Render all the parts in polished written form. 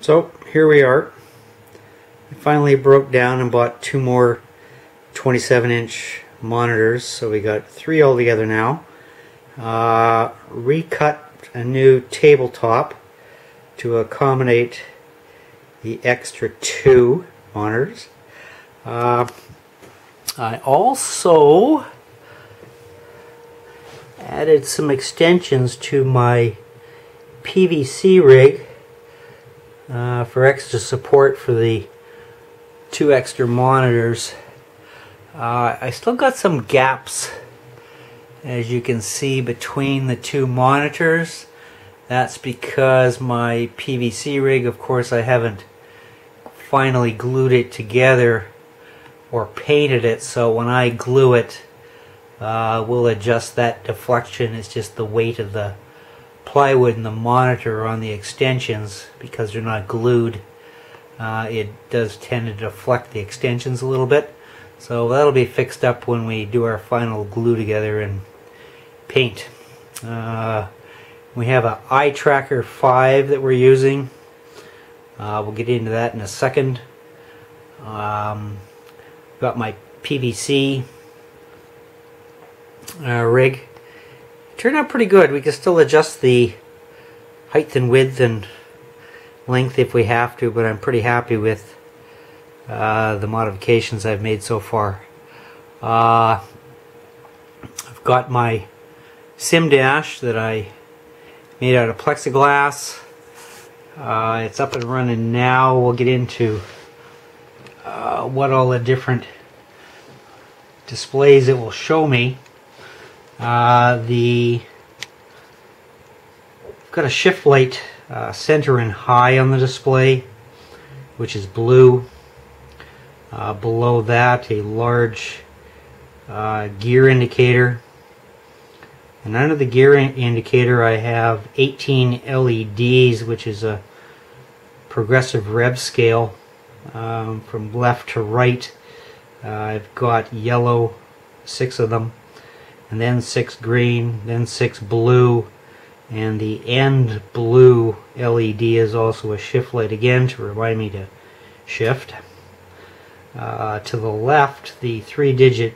So here we are. I finally broke down and bought two more 27-inch monitors, so we got three altogether now. Recut a new tabletop to accommodate the extra two monitors. I also added some extensions to my PVC rig for extra support for the two extra monitors. I still got some gaps, as you can see, between the two monitors. That's because my PVC rig, of course, I haven't finally glued it together or painted it, so when I glue it, we'll adjust that deflection. It's just the weight of the plywood and the monitor on the extensions. Because they're not glued, it does tend to deflect the extensions a little bit. So that'll be fixed up when we do our final glue together and paint. We have an eye tracker 5 that we're using. We'll get into that in a second. Got my PVC rig. It turned out pretty good. We can still adjust the height and width and length if we have to, but I'm pretty happy with the modifications I've made so far. I've got my sim dash that I made out of plexiglass. It's up and running now. We'll get into what all the different displays it will show me. Got a shift light center and high on the display, which is blue. Below that, a large gear indicator. And under the gear indicator, I have 18 LEDs, which is a progressive rev scale from left to right. I've got yellow, 6 of them, and then 6 green, then 6 blue, and the end blue LED is also a shift light again to remind me to shift. To the left, the 3-digit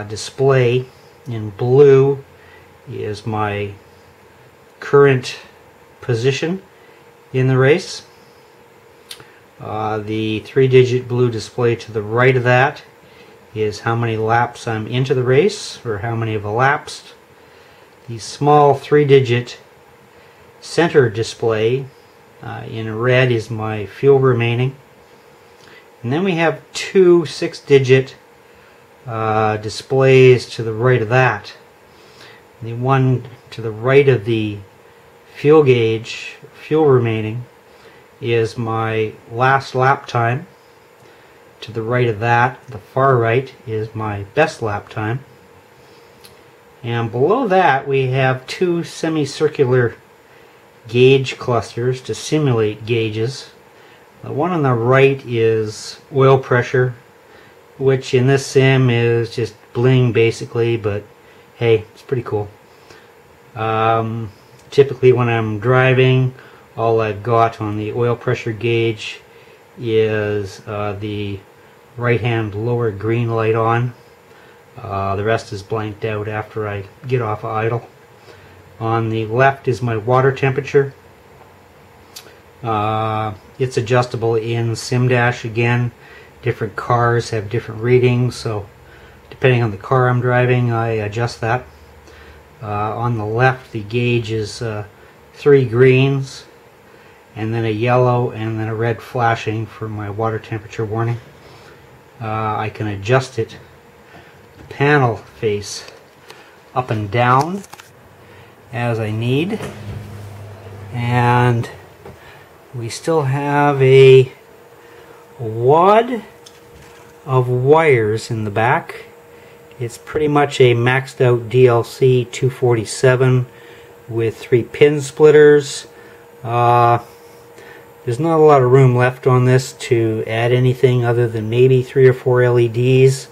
display in blue is my current position in the race. The 3-digit blue display to the right of that is how many laps I'm into the race, or how many have elapsed. The small 3-digit center display in red is my fuel remaining. And then we have two 6-digit displays to the right of that. The one to the right of the fuel gauge, fuel remaining, is my last lap time. To the right of that, the far right, is my best lap time. And below that we have two semicircular gauge clusters to simulate gauges. The one on the right is oil pressure, which in this sim is just bling basically, but hey, it's pretty cool. Typically when I'm driving, all I've got on the oil pressure gauge is the right hand lower green light on. The rest is blanked out after I get off of idle. On the left is my water temperature. It's adjustable in SimDash again. Different cars have different readings, so depending on the car I'm driving, I adjust that. On the left, the gauge is 3 greens, and then a yellow, and then a red flashing for my water temperature warning. I can adjust it, the panel face, up and down as I need. And we still have a wad of wires in the back. It's pretty much a maxed out DLC 247 with 3 pin splitters. There's not a lot of room left on this to add anything other than maybe 3 or 4 LEDs,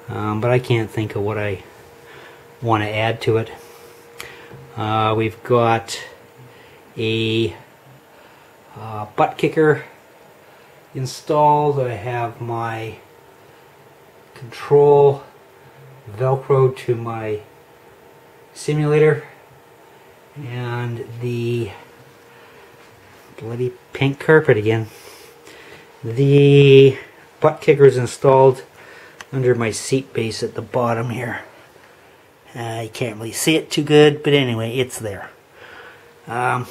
but I can't think of what I want to add to it. We've got a butt kicker installed. I have my control Velcro to my simulator, and the bloody pink carpet again. The butt kicker is installed under my seat base at the bottom here. You can't really see it too good, but anyway, it's there. I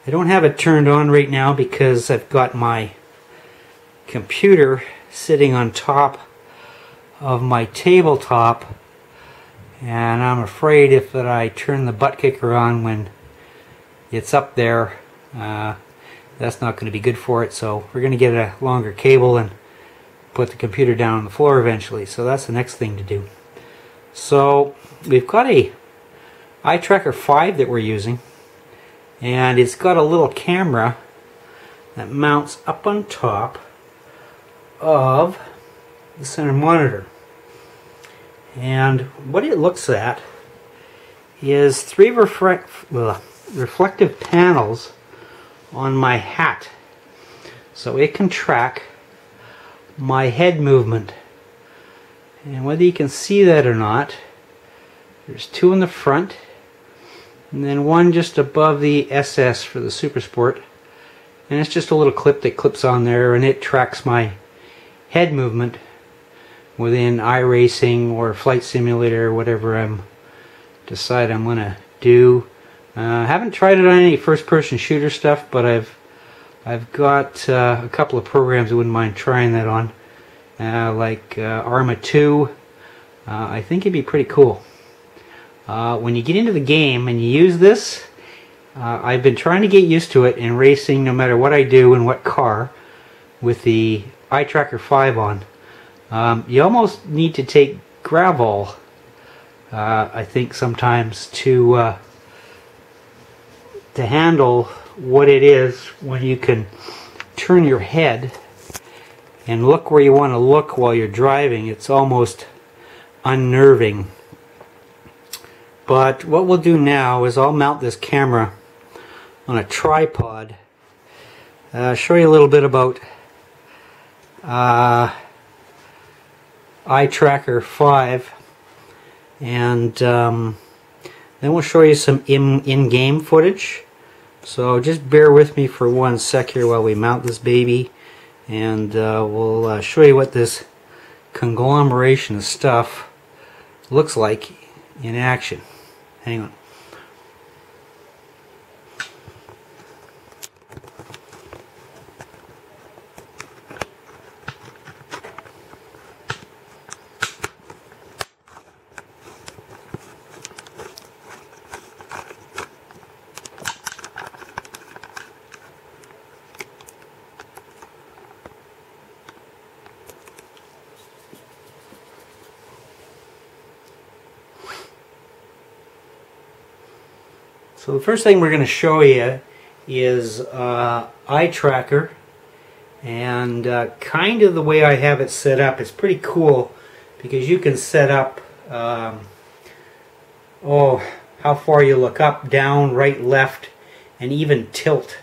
don't have it turned on right now because I've got my computer sitting on top of my tabletop, and I'm afraid if that I turn the butt kicker on when it's up there, that's not going to be good for it. So we're going to get a longer cable and put the computer down on the floor eventually. So that's the next thing to do. So we've got a eye tracker 5 that we're using, and it's got a little camera that mounts up on top of the center monitor. And what it looks at is 3 reflective panels on my hat, so it can track my head movement. And whether you can see that or not, there's 2 in the front and then 1 just above the SS for the Super Sport, and it's just a little clip that clips on there, and it tracks my head movement within iRacing or Flight Simulator or whatever I'm decide I'm gonna do. I haven't tried it on any first-person shooter stuff, but I've got a couple of programs I wouldn't mind trying that on, like Arma 2. I think it'd be pretty cool. When you get into the game and you use this, I've been trying to get used to it in racing, no matter what I do in what car, with the eye tracker 5 on. You almost need to take gravel, I think, sometimes to handle what it is when you can turn your head and look where you want to look while you're driving. It's almost unnerving. But what we'll do now is I'll mount this camera on a tripod, show you a little bit about eye tracker 5, and then we'll show you some in-game footage. So just bear with me for 1 sec here while we mount this baby, and we'll show you what this conglomeration of stuff looks like in action. Hang on. So the first thing we're going to show you is eye tracker, and kind of the way I have it set up is pretty cool, because you can set up how far you look up, down, right, left, and even tilt,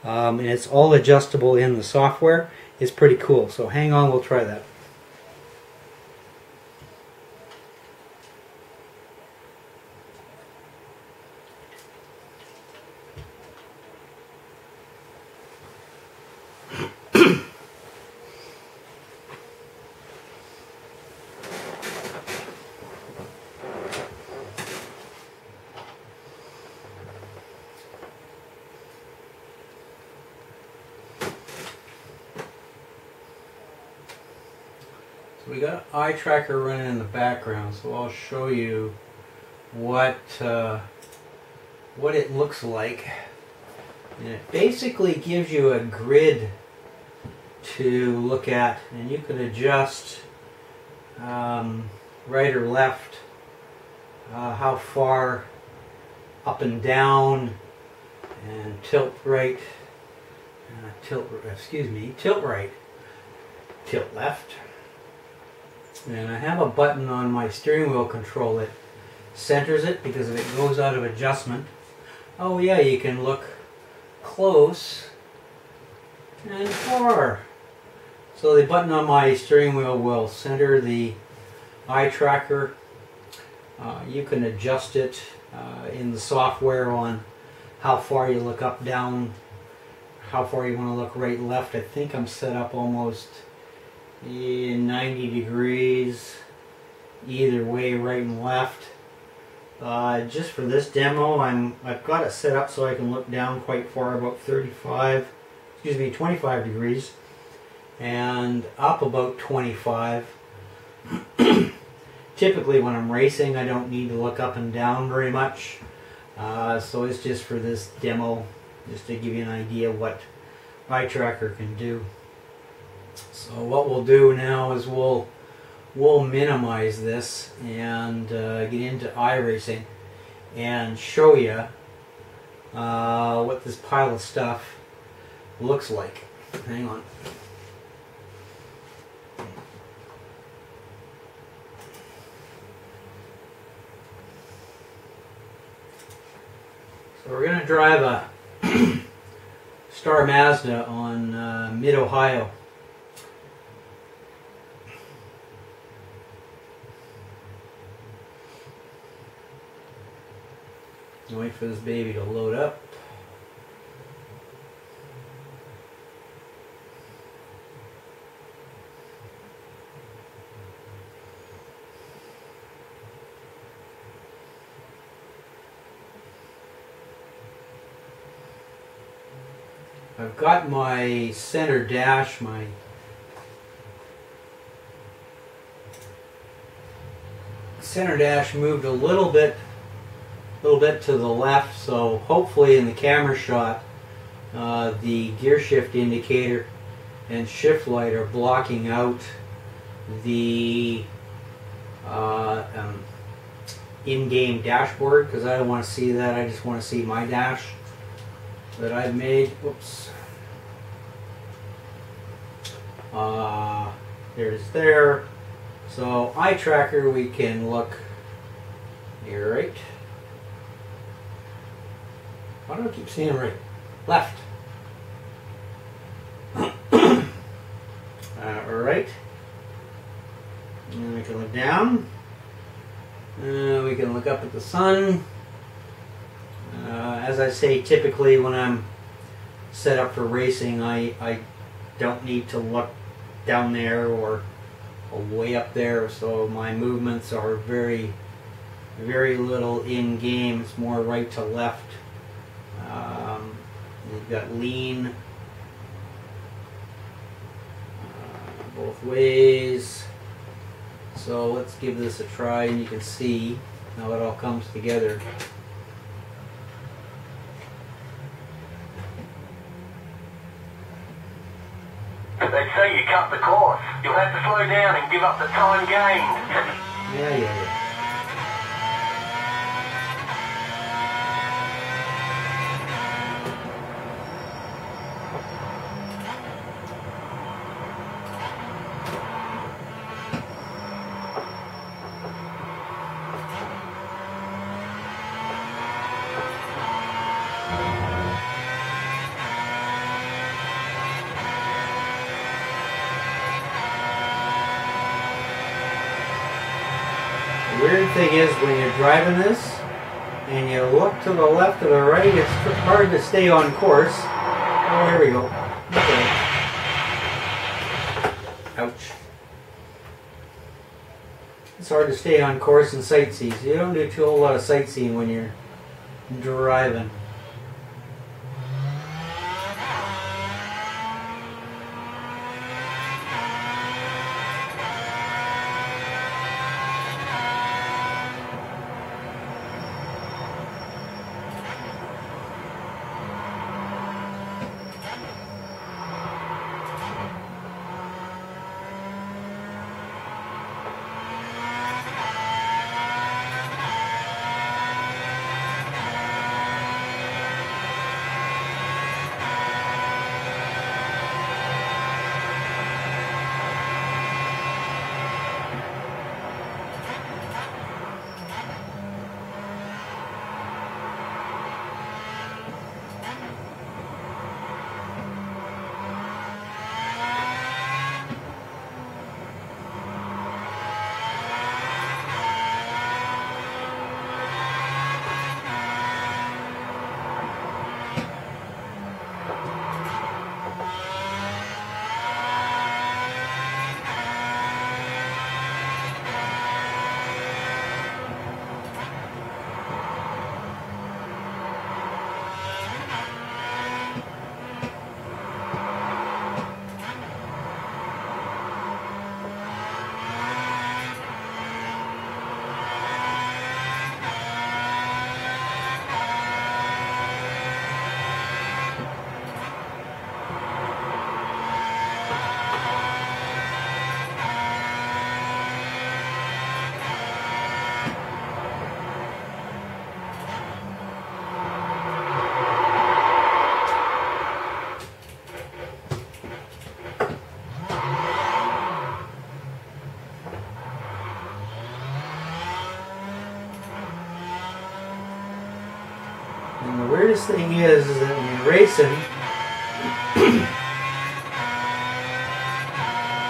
and it's all adjustable in the software. It's pretty cool. So hang on, we'll try that. So we got eye tracker running in the background, so I'll show you what it looks like. And it basically gives you a grid to look at, and you can adjust right or left, how far up and down, and tilt right, tilt right, tilt left. And I have a button on my steering wheel control that centers it, because if it goes out of adjustment, oh yeah, you can look close and far. So the button on my steering wheel will center the eye tracker. You can adjust it in the software on how far you look up, down, how far you want to look right, left. I think I'm set up almost 90 degrees either way, right and left. Just for this demo, I've got it set up so I can look down quite far, about 25 degrees, and up about 25. Typically when I'm racing, I don't need to look up and down very much, so it's just for this demo, just to give you an idea what eye tracker can do. So what we'll do now is we'll minimize this and get into iRacing and show you what this pile of stuff looks like. Hang on. So we're going to drive a Star Mazda on Mid-Ohio. Wait for this baby to load up. I've got my center dash, my center dash moved a little bit to the left, so hopefully in the camera shot the gear shift indicator and shift light are blocking out the in-game dashboard, because I don't want to see that. I just want to see my dash that I've made. Whoops. There it is there. So eye tracker, we can look here, right? Why do I keep saying right? Left. Right. And we can look down. We can look up at the sun. As I say, typically when I'm set up for racing, I don't need to look down there or way up there, so my movements are very little in game. It's more right to left. You've got lean both ways. So let's give this a try, and you can see how it all comes together. They say you cut the course. You'll have to slow down and give up the time gained. Yeah. The weird thing is, when you're driving this and you look to the left or the right, it's hard to stay on course. Oh, here we go. Okay. Ouch. It's hard to stay on course and sightsee. So you don't do a whole lot of sightseeing when you're driving. is that when you're racing,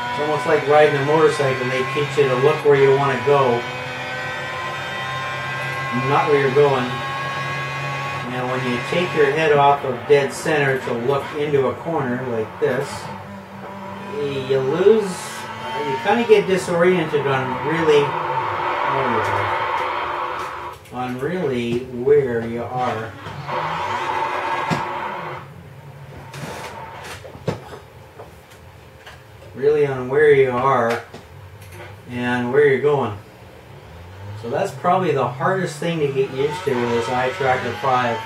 it's almost like riding a motorcycle. They teach you to look where you want to go, not where you're going. And when you take your head off of dead center to look into a corner like this, you lose, you kind of get disoriented on really where you are. Really on where you are and where you're going. So that's probably the hardest thing to get used to with this Eye Tracker 5,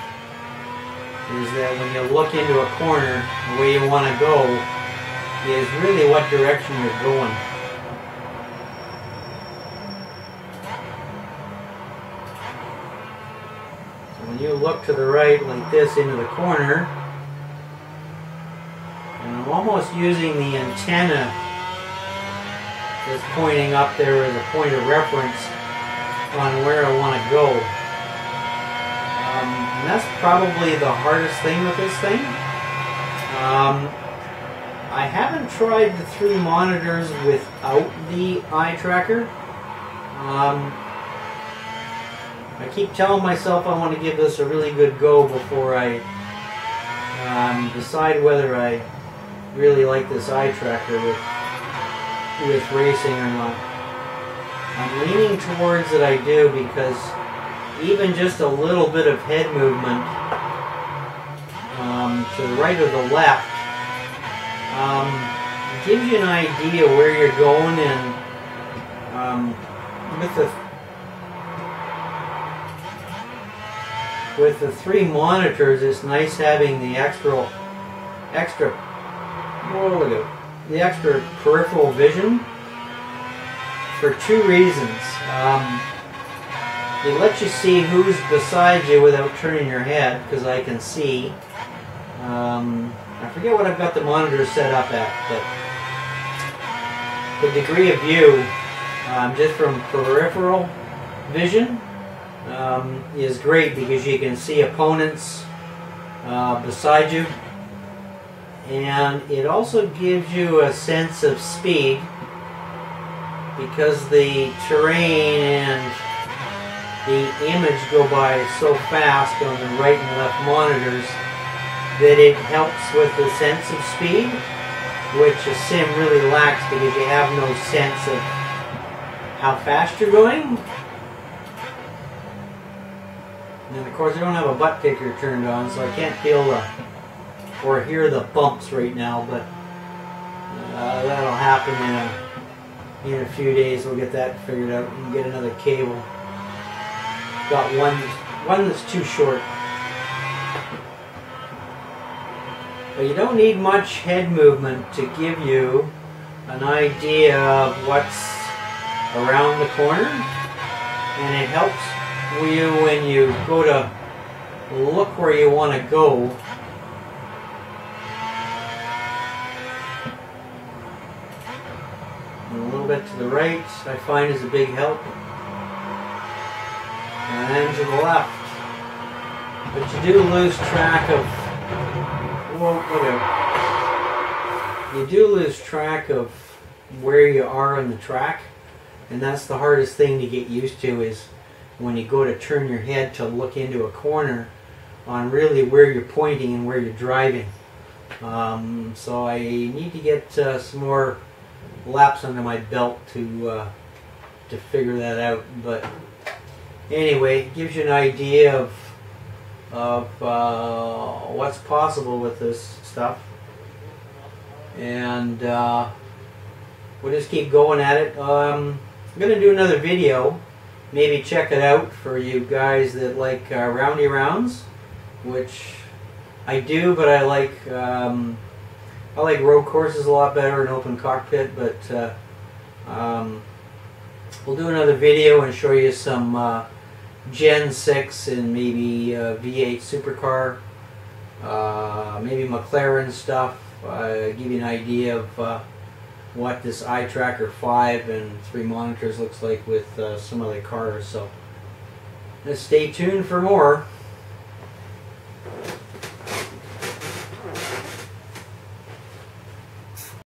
is that when you look into a corner, the way you want to go is really what direction you're going. So when you look to the right like this into the corner, and I'm almost using the antenna that's pointing up there as a point of reference on where I want to go. And that's probably the hardest thing with this thing. I haven't tried the 3 monitors without the eye tracker. I keep telling myself I want to give this a really good go before I decide whether I really like this eye tracker with racing or not. I'm leaning towards that I do, because even just a little bit of head movement to the right or the left gives you an idea where you're going, and with the 3 monitors, it's nice having the extra peripheral vision for 2 reasons. It lets you see who's beside you without turning your head, because I can see. I forget what I've got the monitor set up at, but the degree of view, just from peripheral vision, is great, because you can see opponents beside you. And it also gives you a sense of speed, because the terrain and the image go by so fast on the right and left monitors that it helps with the sense of speed, which a sim really lacks, because you have no sense of how fast you're going. And of course I don't have a butt kicker turned on, so I can't feel or hear the bumps right now, but that'll happen in a few days. We'll get that figured out and get another cable. Got one that's too short. But you don't need much head movement to give you an idea of what's around the corner, and it helps you when you go to look where you want to go. And a little bit to the right, I find, is a big help. And then to the left. But you do lose track of, well, whatever. You do lose track of where you are on the track. And that's the hardest thing to get used to, is when you go to turn your head to look into a corner, on really where you're pointing and where you're driving. So I need to get some more laps under my belt to figure that out. But anyway, it gives you an idea of what's possible with this stuff, and we'll just keep going at it. I'm going to do another video. Maybe check it out for you guys that like roundy rounds, which I do, but I like road courses a lot better, an open cockpit. But we'll do another video and show you some Gen 6 and maybe V8 supercar, maybe McLaren stuff. Give you an idea of what this Eye Tracker 5 and 3 monitors looks like with some other cars. So just stay tuned for more.